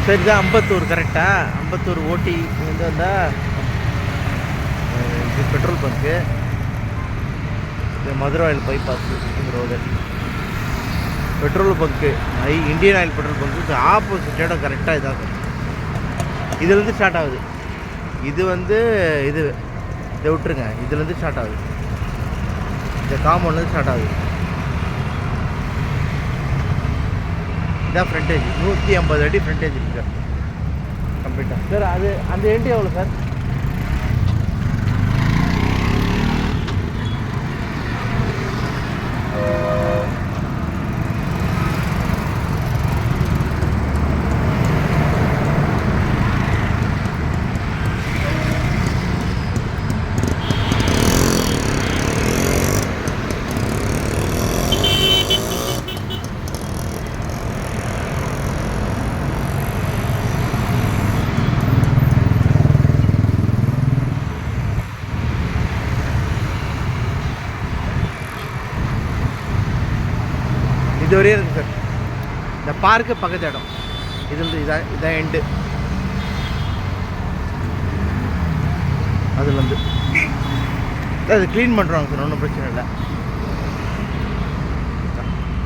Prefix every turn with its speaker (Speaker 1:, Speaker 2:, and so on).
Speaker 1: சரி தான் அம்பத்தூர் கரெக்டாக அம்பத்தூர் ஓட்டி இங்கே வந்தால் இது பெட்ரோல் பங்க்கு, இது மதுரை ஆயில் பைபாஸ் இந்த road petrol bunk Indian oil petrol bunk opposite இடம் கரெக்டாக இதாக இதுலேருந்து ஸ்டார்ட் ஆகுது. இது வந்து இது இதை விட்டுருங்க, இதுலேருந்து ஸ்டார்ட் ஆகுது, இந்த காம்பவுண்ட்லேருந்து ஸ்டார்ட் ஆகுது. இதான் ஃப்ரண்டேஜ் 150 அடி ஃப்ரண்டேஜ் இருக்குது சார் கம்ப்ளீட்டாக. சார் அது அந்த என்ட்ரி எவ்வளோ சார்? இது வரையும் இருக்குது சார். இந்த பார்க்கு பக்கத்து இடம் இது வந்து இதான் எண்டு. அதுலேருந்து அது க்ளீன் பண்ணுறாங்க சார், ஒன்றும் பிரச்சனை இல்லை.